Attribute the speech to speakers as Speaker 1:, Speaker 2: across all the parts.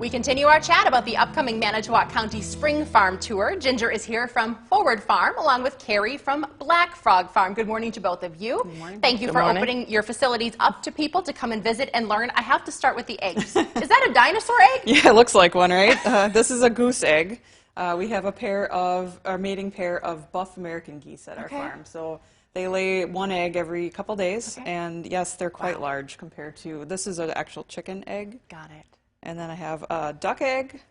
Speaker 1: We continue our chat about the upcoming Manitowoc County Spring Farm Tour. Ginger is here from Forward Farm, along with Carrie from Black Frog Farm. Good morning to both of you.
Speaker 2: Good morning.
Speaker 1: Thank you for opening your facilities up to people to come and visit and learn. I have to start with the eggs. Is that a dinosaur egg?
Speaker 2: Yeah, it looks like one, right? This is a goose egg. We have our mating pair of buff American geese at our farm. So they lay one egg every couple days, and yes, they're quite large compared to, this is an actual chicken egg.
Speaker 1: Got it.
Speaker 2: And then I have a duck egg,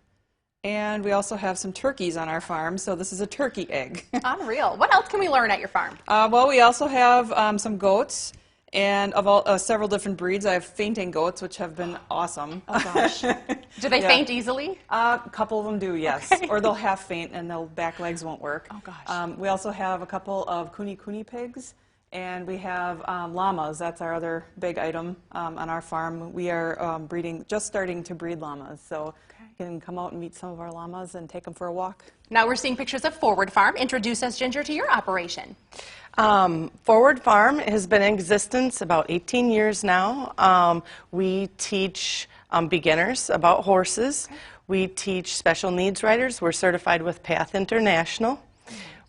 Speaker 2: and we also have some turkeys on our farm, so this is a turkey egg.
Speaker 1: Unreal. What else can we learn at your farm?
Speaker 2: Well, we also have some goats, and of several different breeds. I have fainting goats, which have been awesome.
Speaker 1: Oh gosh. Do they faint easily?
Speaker 2: A couple of them do, yes.
Speaker 1: Okay.
Speaker 2: Or they'll half faint and their back legs won't work.
Speaker 1: Oh gosh.
Speaker 2: We also have a couple of kuni pigs, and we have llamas. That's our other big item on our farm. We are just starting to breed llamas, so you can come out and meet some of our llamas and take them for a walk.
Speaker 1: Now we're seeing pictures of Forward Farm. Introduce us, Ginger, to your operation.
Speaker 3: Forward Farm has been in existence about 18 years now. We teach beginners about horses. We teach special needs riders. We're certified with Path International.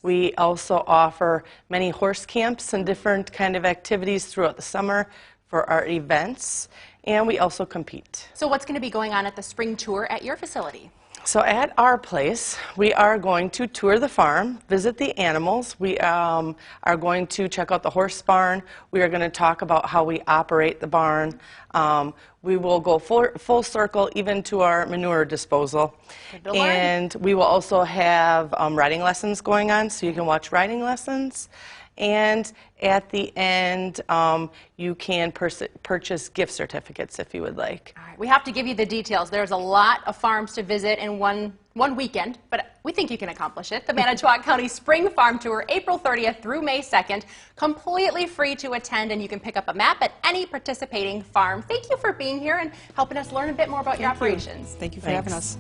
Speaker 3: We also offer many horse camps and different kind of activities throughout the summer for our events, and we also compete.
Speaker 1: So what's going to be going on at the spring tour at your facility?
Speaker 3: So at our place, we are going to tour the farm, visit the animals. We are going to check out the horse barn. We are going to talk about how we operate the barn. We will go full circle even to our manure disposal. And we will also have riding lessons going on, so you can watch riding lessons. And at the end, you can purchase gift certificates if you would like.
Speaker 1: All right, we have to give you the details. There's a lot of farms to visit in one weekend, but we think you can accomplish it. The Manitowoc County Spring Farm Tour, April 30th through May 2nd, completely free to attend, and you can pick up a map at any participating farm. Thank you for being here and helping us learn a bit more about your operations.
Speaker 2: Thank you for having us.